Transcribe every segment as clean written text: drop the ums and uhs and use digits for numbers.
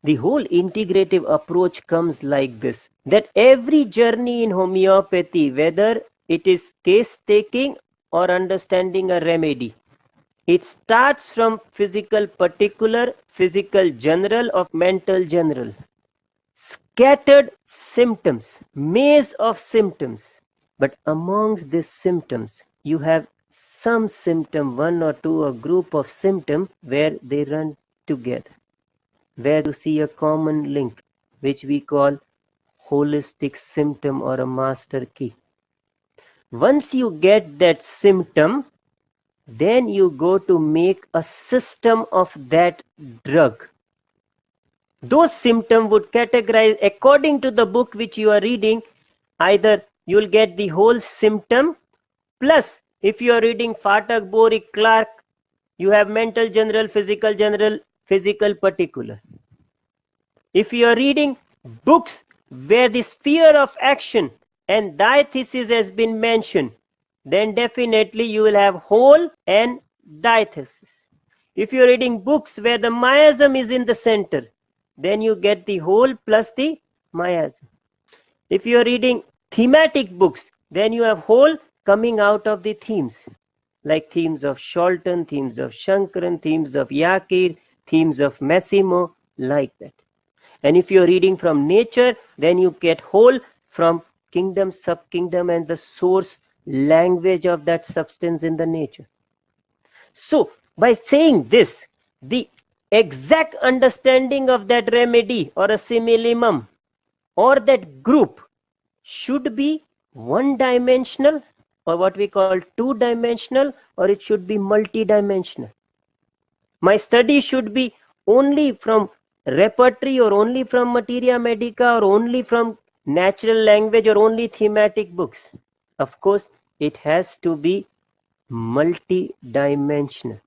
The whole integrative approach comes like this, that every journey in homeopathy, whether it is case taking or understanding a remedy, it starts from physical particular, physical general, or mental general. Scattered symptoms, maze of symptoms. But amongst these symptoms, you have some symptom, one or two, a group of symptoms where they run together, where you see a common link, which we call holistic symptom or a master key. Once you get that symptom, then you go to make a system of that drug. Those symptoms would categorize according to the book which you are reading. Either you'll get the whole symptom, plus if you are reading Fatak, Borik, Clark, you have mental general, physical particular. If you are reading books where the sphere of action and diathesis has been mentioned, then definitely you will have whole and diathesis. If you are reading books where the miasm is in the center, then you get the whole plus the miasm. If you are reading thematic books, then you have whole coming out of the themes, like themes of Sholton, themes of Shankaran, themes of Yakir, themes of Massimo, like that. And if you are reading from nature, then you get whole from kingdom, sub-kingdom, and the source language of that substance in the nature. So, by saying this, the exact understanding of that remedy or a similimum or that group should be one-dimensional, or what we call two-dimensional, or it should be multi-dimensional. My study should be only from repertory, or only from materia medica, or only from natural language, or only thematic books. Of course, it has to be multi-dimensional.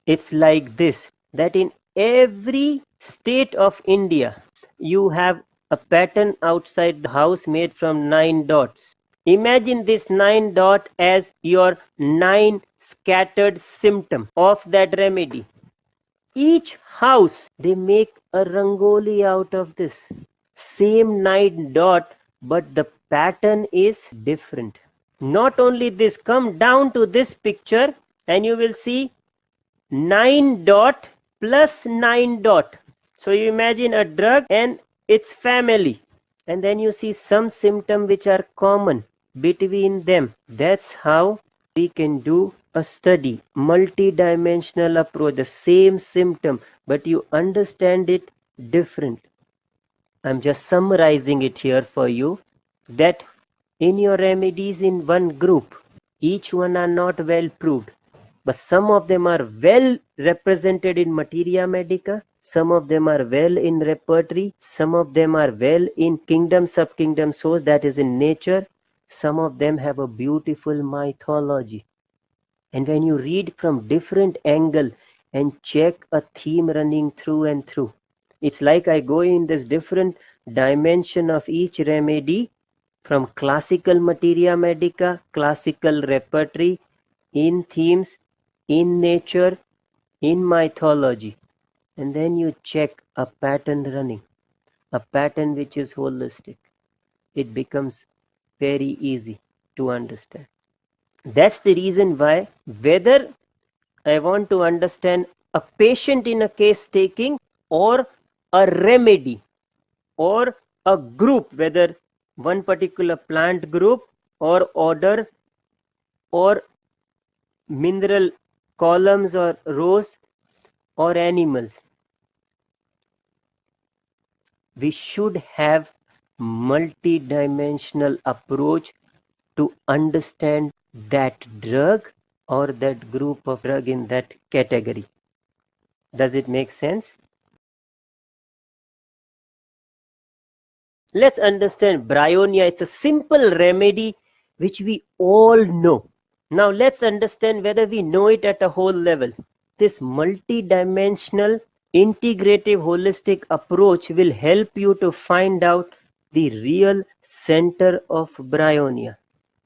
It's like this, that in every state of India, you have a pattern outside the house made from 9 dots. Imagine this 9 dot as your 9 scattered symptom of that remedy. Each house, they make a rangoli out of this. Same 9 dot, but the pattern is different. Not only this, come down to this picture and you will see 9 dot plus 9 dot. So you imagine a drug and its family, and then you see some symptom which are common between them. That's how we can do a study, multi-dimensional approach, the same symptom, but you understand it different. I'm just summarizing it here for you, that in your remedies in one group, each one are not well proved, but some of them are well represented in materia medica, some of them are well in repertory, some of them are well in kingdom, sub-kingdom source, that is in nature, some of them have a beautiful mythology. And when you read from different angle and check a theme running through and through, it's like I go in this different dimension of each remedy, from classical materia medica, classical repertory, in themes, in nature, in mythology. And then you check a pattern running, a pattern which is holistic. It becomes very easy to understand. That's the reason why, whether I want to understand a patient in a case taking, or a remedy, or a group, whether one particular plant group or order or mineral columns or rows or animals, we should have multi-dimensional approach to understand that drug or that group of drug in that category. Does it make sense? Let's understand Bryonia. It's a simple remedy which we all know. Now let's understand whether we know it at a whole level. This multi-dimensional, integrative, holistic approach will help you to find out the real center of Bryonia.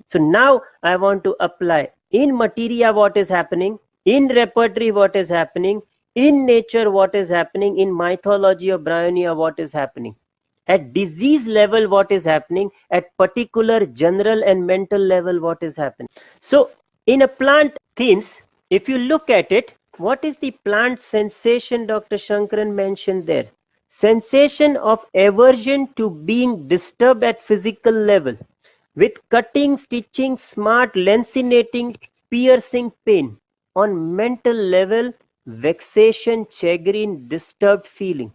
So now I want to apply in materia what is happening. in repertory what is happening, in nature what is happening, in mythology of Bryonia what is happening, at disease level what is happening, at particular general and mental level what is happening. So in a plant themes, if you look at it, what is the plant sensation Dr. Shankaran mentioned there? Sensation of aversion to being disturbed at physical level with cutting, stitching, smart, lancinating, piercing pain. On mental level, vexation, chagrin, disturbed feeling.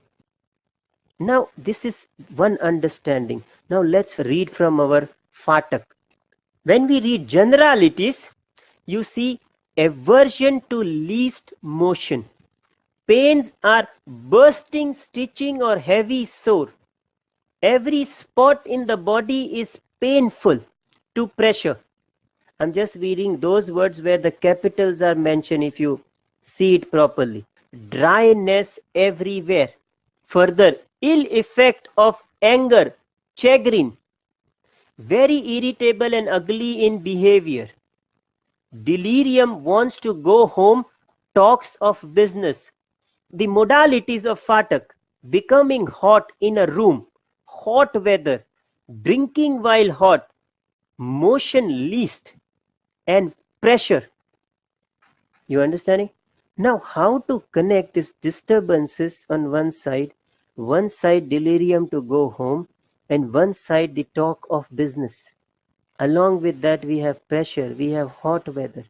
Now, this is one understanding. Now, let's read from our Fatak. When we read generalities, you see aversion to least motion. Pains are bursting, stitching, or heavy sore. Every spot in the body is painful to pressure. I'm just reading those words where the capitals are mentioned if you see it properly. Dryness everywhere. Further, ill effect of anger, chagrin. Very irritable and ugly in behavior. Delirium, wants to go home, talks of business. The modalities of Fatak: becoming hot in a room, hot weather, drinking while hot, motion least, and pressure. You understanding? Now, how to connect these disturbances on one side delirium to go home, and one side the talk of business. Along with that, we have pressure, we have hot weather.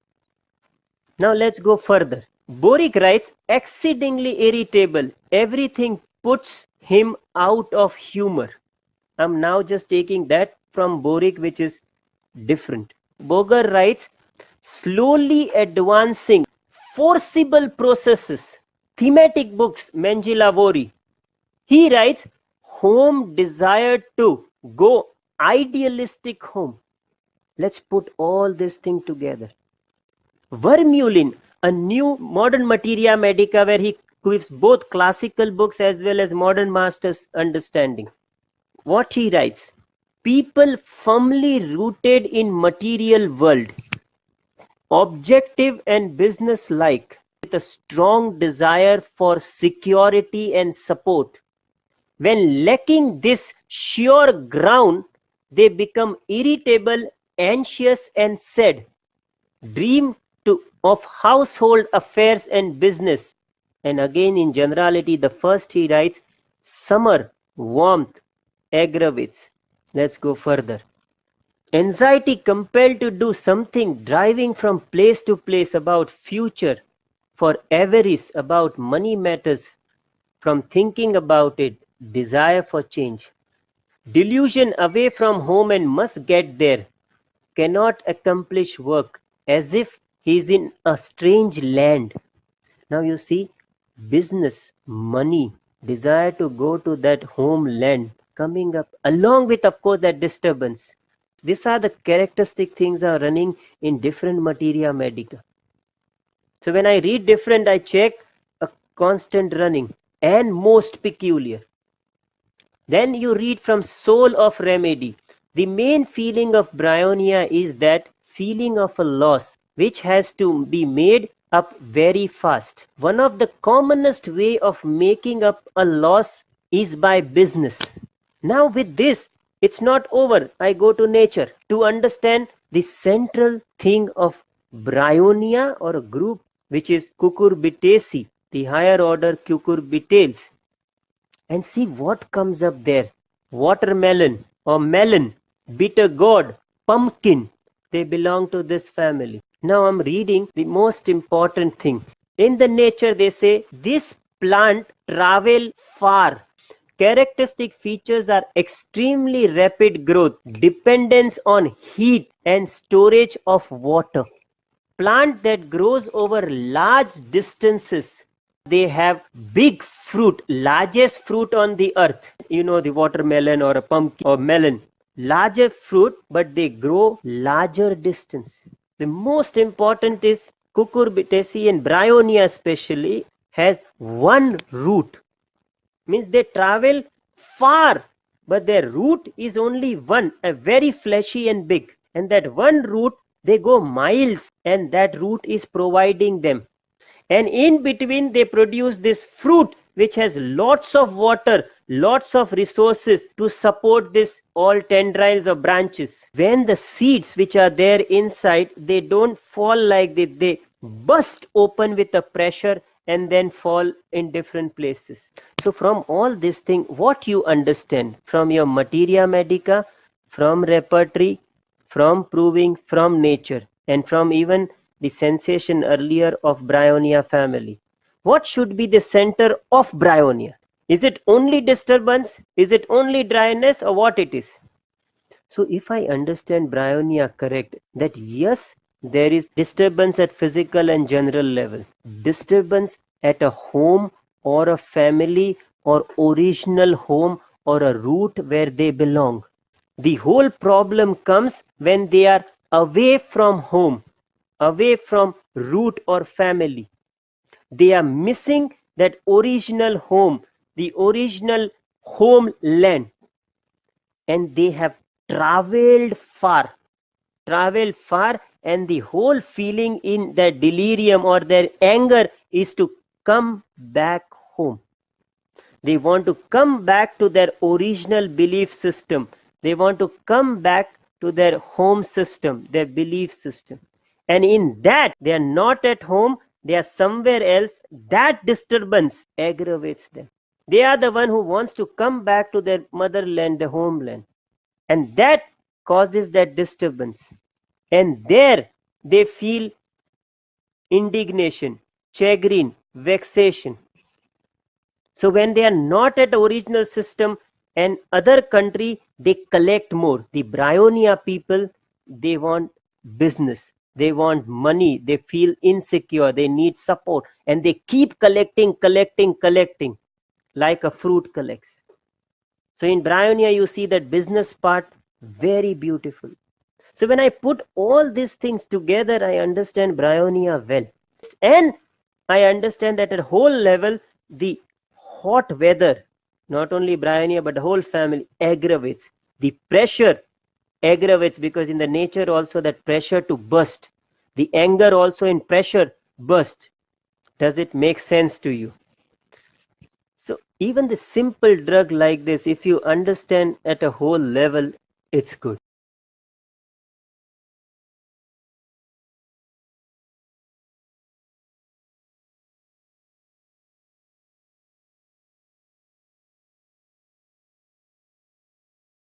Now let's go further. Boric writes, exceedingly irritable. Everything puts him out of humor. I'm now just taking that from Boric, which is different. Boger writes, slowly advancing, forcible processes. Thematic books, Menjilavori. He writes, home desired to go, idealistic home. Let's put all this thing together. Vermeulen, a new modern materia medica where he gives both classical books as well as modern masters understanding. What he writes, people firmly rooted in material world, objective and business-like, with a strong desire for security and support. When lacking this sure ground, they become irritable, anxious and sad, dream of household affairs and business. And again in generality, the first he writes, summer, warmth, aggravates. Let's go further. Anxiety compelled to do something, driving from place to place about future, for avarice about money matters, from thinking about it, desire for change. Delusion away from home and must get there, cannot accomplish work, as if he is in a strange land. Now you see, business, money, desire to go to that homeland coming up, along with of course that disturbance. These are the characteristic things are running in different materia medica. So when I read different, I check a constant running and most peculiar. Then you read from Soul of Remedy. The main feeling of Bryonia is that feeling of a loss, which has to be made up very fast. One of the commonest way of making up a loss is by business. Now with this, it's not over. I go to nature to understand the central thing of Bryonia, or a group which is Cucurbitaceae, the higher order cucurbitales. And see what comes up there. Watermelon or melon, bitter gourd, pumpkin, they belong to this family. Now I'm reading the most important thing. In the nature they say this plant travel far. Characteristic features are extremely rapid growth, dependence on heat and storage of water. Plant that grows over large distances. They have big fruit, largest fruit on the earth. You know, the watermelon or a pumpkin or melon. Larger fruit, but they grow larger distance. The most important is Cucurbitaceae and Bryonia especially has one root. Means they travel far, but their root is only one, a very fleshy and big. And that one root, they go miles, and that root is providing them And in between, they produce this fruit which has lots of water, lots of resources to support this all tendrils or branches. When the seeds which are there inside, they don't fall like this, they burst open with a pressure and then fall in different places. So from all this thing, what you understand from your materia medica, from repertory, from proving, from nature, and from even the sensation earlier of Bryonia family. What should be the center of Bryonia? Is it only disturbance? Is it only dryness, or what it is? So if I understand Bryonia correct, that yes, there is disturbance at physical and general level, disturbance at a home or a family or original home or a root where they belong. The whole problem comes when they are away from home, away from root or family. They are missing that original home, the original homeland, and they have traveled far, and the whole feeling in their delirium or their anger is to come back home. They want to come back to their original belief system. They want to come back to their home system, their belief system. And in that, they are not at home, they are somewhere else. That disturbance aggravates them. They are the one who wants to come back to their motherland, their homeland. And that causes that disturbance. And there they feel indignation, chagrin, vexation. So when they are not at the original system and other country, they collect more. The Bryonia people, they want business. They want money. They feel insecure. They need support. And they keep collecting like a fruit collects. So in Bryonia, you see that business part, very beautiful. So when I put all these things together, I understand Bryonia well. And I understand that at a whole level, the hot weather, not only Bryonia, but the whole family aggravates. The pressure aggravates, because in the nature also that pressure to burst. The anger also in pressure burst. Does it make sense to you? So even the simple drug like this, if you understand at a whole level, it's good.